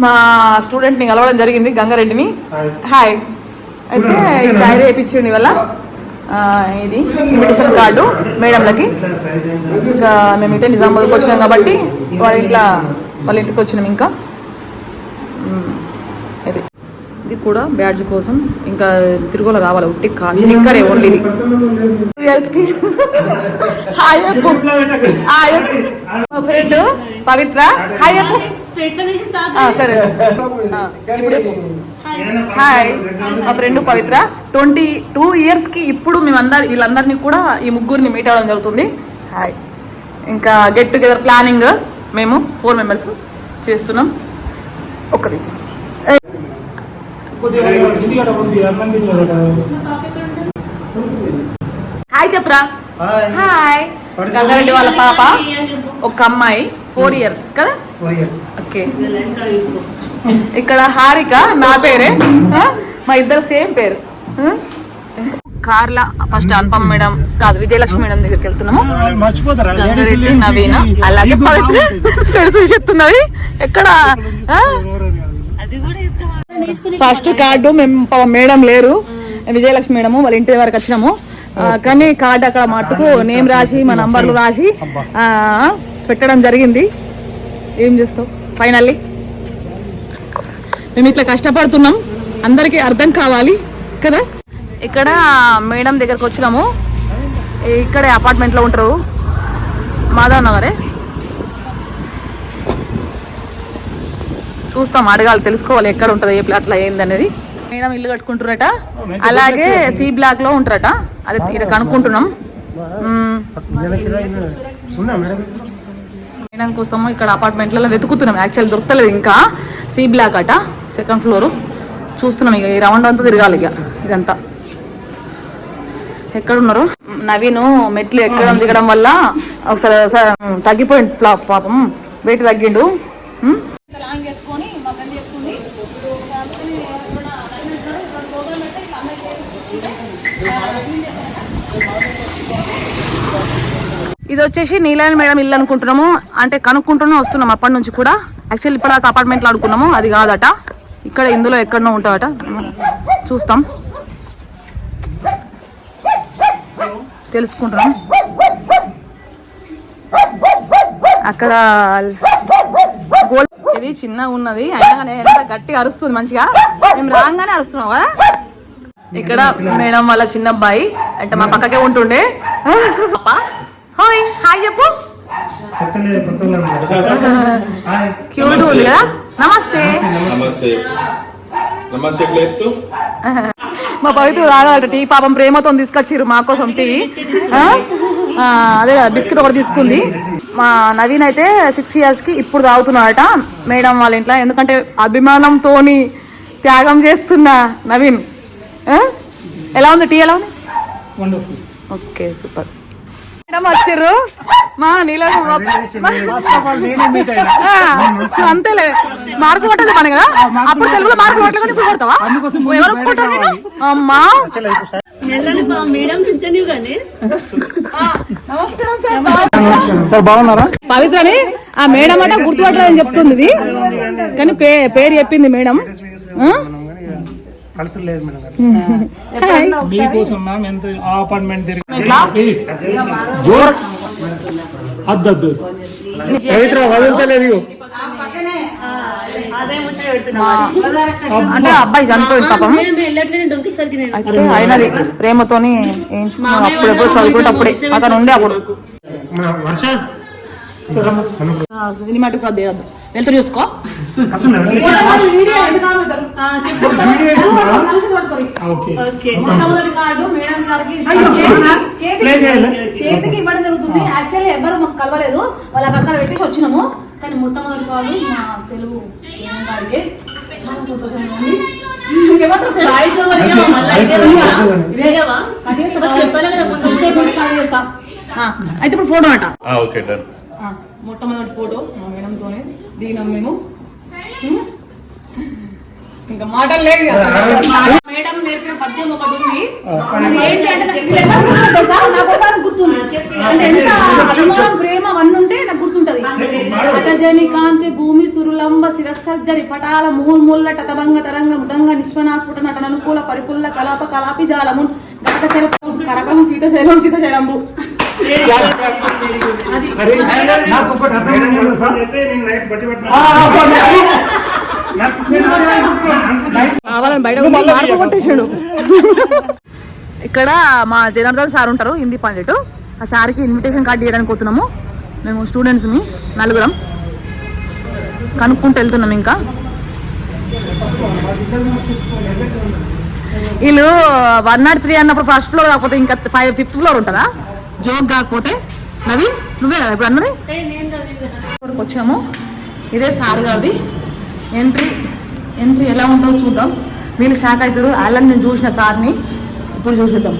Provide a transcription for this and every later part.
మా స్టూడెంట్ని కలవడం జరిగింది, గంగారెడ్డిని. హాయ్. అయితే ఈ డైరీ వేయించండి వల్ల ఇది ఇన్విటేషన్ కార్డు మేడంలకి. ఇంకా మేము ఇటే నిజామాబాద్కి వచ్చినాం కాబట్టి వాళ్ళ ఇంటికి వచ్చినాం. ఇంకా ఇది కూడా బ్యాడ్జ్ కోసం ఇంకా తిరుగులో రావాలి. ఉట్టి స్టిక్కరే ఓన్లీ ఇది. హాయ్ చెప్పు. మా ఫ్రెండ్ పవిత్ర హాయ్ చెప్పు. సరే ఇప్పుడు హాయ్. మా ఫ్రెండ్ పవిత్ర 22 yearsకి ఇప్పుడు వీళ్ళందరినీ కూడా ఈ ముగ్గురిని మీట్ అవ్వడం జరుగుతుంది. హాయ్. ఇంకా గెట్ టుగెదర్ ప్లానింగ్ మేము 4 members చేస్తున్నాం. ఒక్క నిమిషం. హాయ్ చెప్పరా. హాయ్. గంగారెడ్డి వాళ్ళ పాప ఒక అమ్మాయి 4 years కదా. ఓకే. ఇక్కడ హారిక నా పేరే, మా ఇద్దరు సేమ్ పేరు. కార్లా ఫస్ట్ అనుపమ మేడం కాదు విజయలక్ష్మి మేడం దగ్గరికి వెళ్తున్నాము. గంగారెడ్డి నవీన అలాగే పవిత్ర పెడుతూ చెప్తున్నది. ఎక్కడ ఫస్ట్ కార్డు మేము మేడం లేరు, విజయలక్ష్మి మేడము వాళ్ళ ఇంటి వరకు వచ్చినాము. కానీ కార్డు అక్కడ మట్టుకు నేమ్ రాసి మా నంబర్లు రాసి పెట్టడం జరిగింది. ఏం చేస్తావు ఫైనల్లీ మేము ఇట్లా కష్టపడుతున్నాం, అందరికీ అర్థం కావాలి కదా. ఇక్కడ మేడం దగ్గరకు వచ్చినాము. ఇక్కడే అపార్ట్మెంట్లో ఉంటారు, మాధవ్ నగరే. చూస్తాం, అడగాలి, తెలుసుకోవాలి ఎక్కడ ఉంటుంది, ఏ ప్లాట్లో ఏందనేది. మేడం ఇల్లు కట్టుకుంటారట, అలాగే C block లో ఉంటారట. అదే ఇక్కడ కనుక్కుంటున్నాం. మేడం కోసం ఇక్కడ అపార్ట్మెంట్లలో వెతుకుతున్నాం. యాక్చువల్ దొరకలేదు ఇంకా. C block అట, 2nd floor చూస్తున్నాం. ఇక ఈ రౌండ్ అంతా తిరగాలి. ఇక ఇదంతా ఎక్కడున్నారు. నవీను మెట్లు ఎక్కడం దిగడం వల్ల ఒకసారి తగ్గిపోయింది పాపం, వెయిట్ తగ్గిండు. ఇది వచ్చేసి నీలాయన మేడం ఇల్లు అనుకుంటున్నాము, అంటే కనుక్కుంటూనే వస్తున్నాం అప్పటి నుంచి కూడా. యాక్చువల్లీ ఇప్పటిదాకా అపార్ట్మెంట్లో అనుకున్నాము, అది కాదట. ఇక్కడ ఇందులో ఎక్కడనో ఉంటావట, చూస్తాం, తెలుసుకుంటున్నాం. అక్కడ గోల్ ఇది చిన్నగా ఉన్నది, అయినా ఎంత గట్టిగా అరుస్తుంది మంచిగా. మేము రాగానే అరుస్తున్నాం కదా. ఇక్కడ మేడం వాళ్ళ చిన్న అబ్బాయి అంటే మా పక్కకే ఉంటుండే. హాయ్ హాయ్ చెప్పు. క్యూట్ ఉంది కదా. నమస్తే. మా పవిత్ర రాగాలట టీ, పాపం ప్రేమతో తీసుకొచ్చిర్రు మా కోసం టీ. అదే బిస్కెట్ ఒకటి తీసుకుంది. మా నవీన్ అయితే 6 yearsకి ఇప్పుడు తాగుతున్నాడట మేడం వాళ్ళ ఇంట్లో. ఎందుకంటే అభిమానంతోని త్యాగం చేస్తున్న నవీన్. ఎలా ఉంది టీ? ఎలా ఉంది? Okay super. మేడం వచ్చిర్రు మా నీలో అంతేలే, మార్కులు కొట్టదు పని కదా. అప్పుడు తెలుగులో మార్కులు కొట్టలేదు, ఇప్పుడు కొడతావా? ఎవరు కొట్టారు నేను? అమ్మా నమస్కారం సార్, బాగున్నారా? పవిత్రని ఆ మేడం అట గుర్తుపట్టలేదని చెప్తుంది ఇది, కానీ పేరు చెప్పింది మేడం. అంటే అబ్బాయి చనిపోయింది పాపం, అయితే అయినది ప్రేమతోని వేయించుకున్నాడు. అప్పుడెప్పుడు చదువుకుంటే అతను ఉండే అప్పుడు. సినిమాటిక్ వెళ్తూ చూసుకో. చేతికి ఇవ్వడం జరుగుతుంది. యాక్చువల్లీ ఎవరు మాకు కలవలేదు, వాళ్ళకి అక్కడ పెట్టేసి వచ్చినాము. కానీ మొట్టమొదటి వాళ్ళు మా తెలుగు గారికి చాలా సంతోషంగా ఉంది. అయితే ఇప్పుడు ఫోటో అట. మొట్టమొదటి ఫోటో మా మేడంతోనే దిగినాం మేము. ఇంకా మాటలు లేవు. మేడం నేర్పిన పద్యం ఒకటి ఉంది, అది ఏంటి అంటే నాకు గుర్తుంది. అంటే ఎంత అభిమానం ప్రేమ అవన్నీ ఉంటే నాకు గుర్తుంటది. అటజని కాంచి భూమి సురులంబ శిరస్సర్జరి పటాల ముహుల్ముల్ల టతభంగ తరంగ ముదంగ నిశ్వనాస్ఫుట నటన అనుకూల పరిపుల్ల కలాప కలాపి జాలము గటక చరపం కరకం పీతశైలం శీతశైలంబు. కావాలని బయట కొట్టేసాడు. ఇక్కడ మా జనార్దన్ సార్ ఉంటారు హిందీ పండిట్. ఆ సార్కి ఇన్విటేషన్ కార్డు ఇవ్వడానికి పోతున్నాము మేము స్టూడెంట్స్ని నలుగురం. కనుక్కుంటూ వెళ్తున్నాం. ఇంకా వీళ్ళు 103 అన్నప్పుడు ఫస్ట్ ఫ్లోర్ కాకపోతే ఇంకా 5th ఫ్లోర్ ఉంటుందా? జోక్ కాకపోతే నవీన్ నువ్వే కదా ఇప్పుడు అన్నది. వచ్చాము. ఇదే సార్ గారిది ఎంట్రీ ఎలా ఉంటుందో చూద్దాం. వీళ్ళు షాక్ అవుతారు. వాళ్ళని నేను చూసిన సార్ని ఇప్పుడు చూసేద్దాం.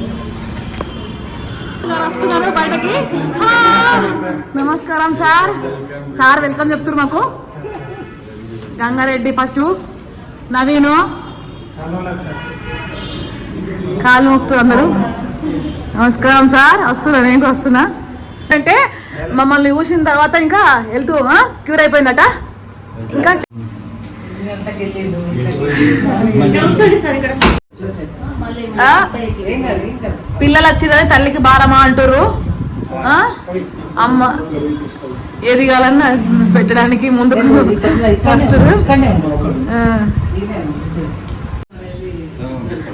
వస్తున్నారు బయటకి. నమస్కారం సార్. సార్ వెల్కమ్ చెప్తున్నారు మాకు. గంగారెడ్డి ఫస్ట్, నవీను కాలు మొక్కుతారు అందరూ. నమస్కారం సార్. వస్తున్నా, నేను కూడా వస్తున్నా. అంటే మమ్మల్ని చూసిన తర్వాత ఇంకా వెళ్తూ క్యూర్ అయిపోయిందట. ఇంకా పిల్లలు వచ్చిందని తల్లికి భారమా అంటారు. అమ్మ ఏది కావాలన్నా పెట్టడానికి ముందుకు వస్తారు.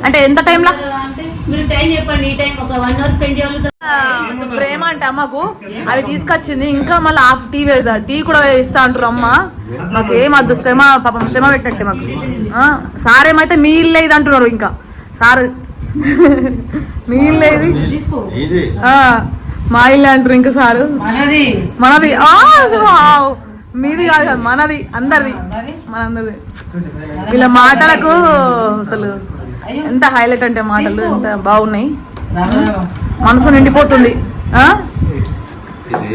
అంటే ఎంత టైంలో ప్రేమ అంటే అమ్మకు అవి తీసుకొచ్చింది. ఇంకా మళ్ళీ హాఫ్ టీ పెడతా, టీ కూడా ఇస్తా అంటారు అమ్మ. మాకు ఏమద్దు, శ్రమ పాపం శ్రమ పెట్టినట్టే మాకు. సార్ ఏమైతే మీ ఇల్లు ఇది అంటున్నారు. ఇంకా సార్ మీ ఇల్లు ఇది మా ఇల్లు అంటారు. ఇంకా సారు మనది మీది కాదు కదా, మనది, అందరిది, మనందరిది. వీళ్ళ మాటలకు అసలు ఎంత హైలైట్ అంటే మాటలు ఎంత బాగున్నాయి. మనసు నిండిపోతుంది.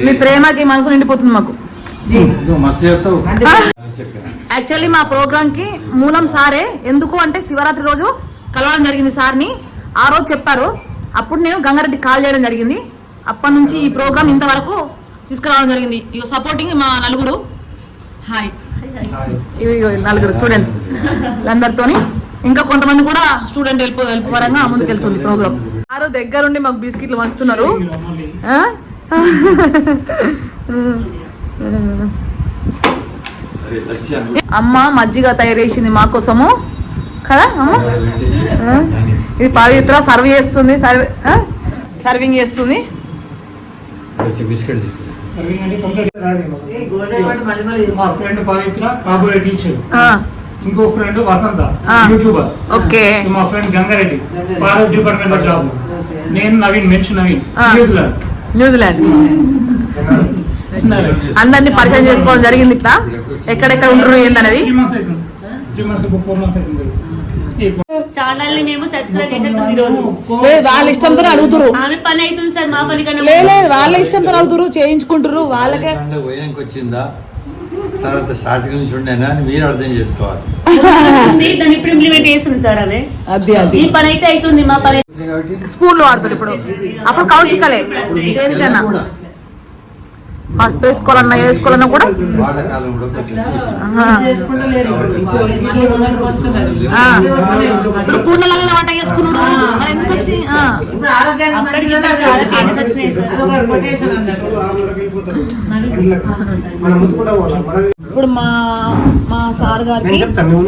మీ ప్రేమకి మనసు నిండిపోతుంది మాకు. యాక్చువల్లీ మా ప్రోగ్రామ్ కి మూలం సారే. ఎందుకు అంటే శివరాత్రి రోజు కలవడం జరిగింది సార్ని. ఆ రోజు చెప్పారు. అప్పుడు నేను గంగారెడ్డి కాల్ చేయడం జరిగింది. అప్పటి నుంచి ఈ ప్రోగ్రామ్ ఇంతవరకు తీసుకురావడం జరిగింది. ఇక సపోర్టింగ్ మా నలుగురు. హాయ్ ఇవి నలుగురు స్టూడెంట్స్ అందరితోని. ఇంకా కొంతమంది కూడా స్టూడెంట్ హెల్ప్ పరంగా ముందుకు వెళ్తుంది ప్రోగ్రామ్. ఆరో దగ్గరుండి మాకు బిస్కెట్లు పంచుతున్నారు. అమ్మ మజ్జిగ తయారు చేసింది మా కోసము కదా అమ్మ. ఇది పవిత్ర సర్వ్ చేస్తుంది, సర్వింగ్ చేస్తుంది. ఇంకో ఫ్రెండ్ వసంత యూట్యూబర్. ఓకే. మా ఫ్రెండ్ గంగారెడ్డి ఫారెస్ట్ డిపార్ట్మెంట్ లో జాబ్. నేను నవీన్ నవీన్ న్యూజిలాండ్. అందరినీ పరిచయం చేసుకోవడం జరిగింది. ఇట్లా ఎక్కడెక్కడ ఉంటారు ఏందనేది. 3 months 4 months అవుతుంది. ఛానల్ ని మేము సబ్స్క్రైబ్ చేసేది వాళ్ళ ఇష్టంతో అడుగుతారు. ఆమె పని అవుతుంది సార్, మా పని కన్నా లేదు. వాళ్ళ ఇష్టంతో అడుగుతారు, చేయించుకుంటారు. వాళ్ళకే వచ్చిందా తర్వాత స్టార్టింగ్ నుంచి ఉండేనా అని మీరు అర్థం చేసుకోవాలి. దాన్ని ఇప్పుడు ఇంప్లిమెంట్ చేస్తుంది సార్. అదే అది ఈ పని అయితే అవుతుంది, మా పని. స్కూల్లో ఆడుతారు ఇప్పుడు. అప్పుడు కౌశికలే దేనికన్నా ఫస్ట్ వేసుకోవాలన్నా వేసుకోవాలన్నా కూడా ఇప్పుడు పూర్ణలలో వంట చేసుకున్నాడు. మరి ఎందుకు వచ్చి ఇప్పుడు మా సార్ గారికి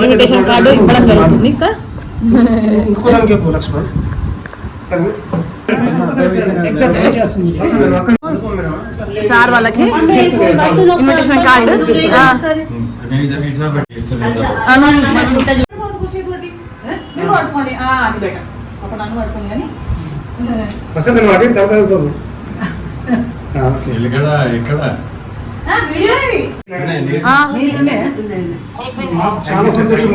ఇన్విటేషన్ కార్డు ఇవ్వడం జరుగుతుంది. ఇంకా సార్ వాళ్ళకి ఇన్విటేషన్ కార్డు చాలా సంతోషం.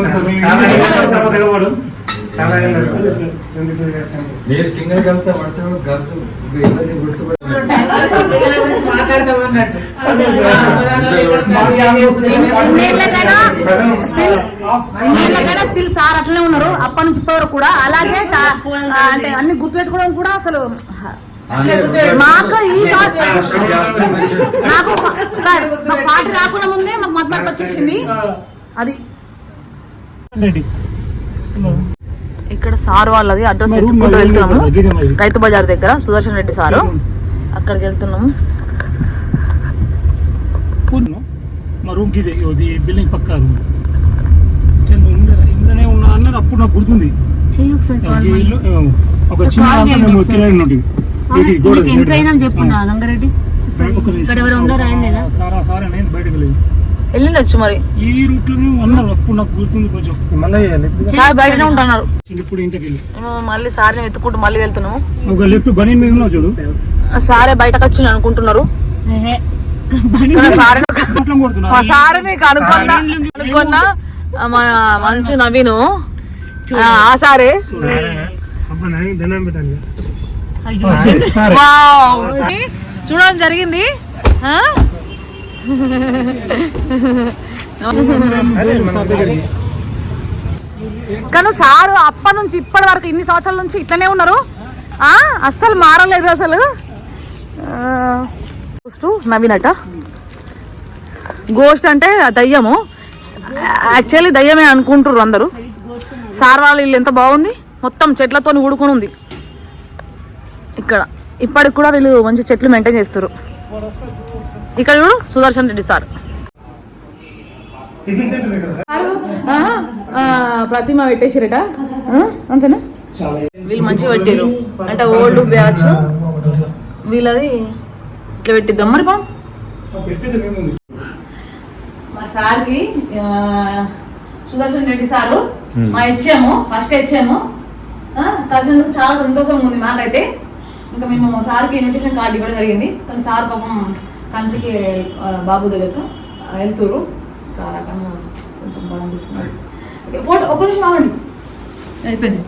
మీరు సింగల్ కలితే పడతాడు గర్దు ఇవన్నీ స్టిల్ సార్ అట్లనే ఉన్నారు అప్పటి నుంచి ఇప్పటి వరకు కూడా. అలాగే అంటే అన్ని గుర్తుపెట్టుకోవడం కూడా అసలు మాకు ఈసారి నాకు సార్ మా పార్టీ రాకుండా ముందే మాకు మతమార్పు వచ్చేసింది. అది ఇక్కడ సార్ వాళ్ళది అడ్రస్ ఎత్తుకుంటూ వెళ్తున్నాము. రైతు బజార్ దగ్గర సుదర్శన్ రెడ్డి సారు, అక్కడికి వెళ్తున్నాము. మా రూమ్కి ఇది బిల్డింగ్ పక్క రూమ్ ఇందనే ఉన్నా అన్నారు. అప్పుడు నాకు గుర్తుంది ఒక చిన్న ఎంటర్ అయినా చెప్పున్నా గంగారెడ్డి ఇక్కడ ఎవరు ఉండరు ఆయన సారా సారా నేను బయటకు వెళ్ళేది వెళ్ళిండొచ్చు మరి. ఈ రూట్ లో అన్నారు. అప్పుడు నాకు గుర్తుంది కొంచెం. సార్ బయటనే ఉంటున్నారు. ఇప్పుడు ఇంటికి వెళ్ళి మళ్ళీ సార్ని వెతుక్కుంటూ మళ్ళీ వెళ్తున్నాము. ఒక లెఫ్ట్ బనీ మీద ఉన్నావు చూడు. సారే బయటకు వచ్చి అనుకుంటున్నారు. సారే అనుకున్నా మంచు నవీను ఆ సారే చూడడం జరిగింది. కానీ సారు అప్పటి నుంచి ఇప్పటి వరకు ఇన్ని సంవత్సరాల నుంచి ఇట్లనే ఉన్నారు. అస్సలు మారలేదు అసలు. నవీన్ అట గోస్ట్ అంటే దయ్యము. యాక్చువల్లీ దయ్యమే అనుకుంటారు అందరూ. సార్ వాళ్ళ ఇల్లు ఎంత బాగుంది, మొత్తం చెట్లతో ఊడుకొని ఉంది. ఇక్కడ ఇప్పటికి కూడా వీళ్ళు మంచి చెట్లు మెయింటైన్ చేస్తారు. ఇక్కడ చూడు సుదర్శన్ రెడ్డి సార్. ప్రతిమ పెట్టేసిరట అంతేనా. వీళ్ళు మంచిగా పెట్టారు అంటే ఓల్డ్ బ్యాచ్ వీళ్ళది. ఇట్లా పెట్టిద్దాం మరి బా. మా సార్కి సుదర్శన్ రెడ్డి సారు మా ఇచ్చాము, ఫస్ట్ ఇచ్చాము. కలిసినందుకు చాలా సంతోషంగా ఉంది మాకైతే. ఇంకా మేము సార్కి ఇన్విటేషన్ కార్డు ఇవ్వడం జరిగింది. కానీ సార్ పాపం కంట్రీకి బాబు దగ్గరకు వెళ్తురు. కొంచెం బాగా అనిపిస్తున్నారు. ఫోటో ఒక నిమిషం ఆగండి, అయిపోయింది.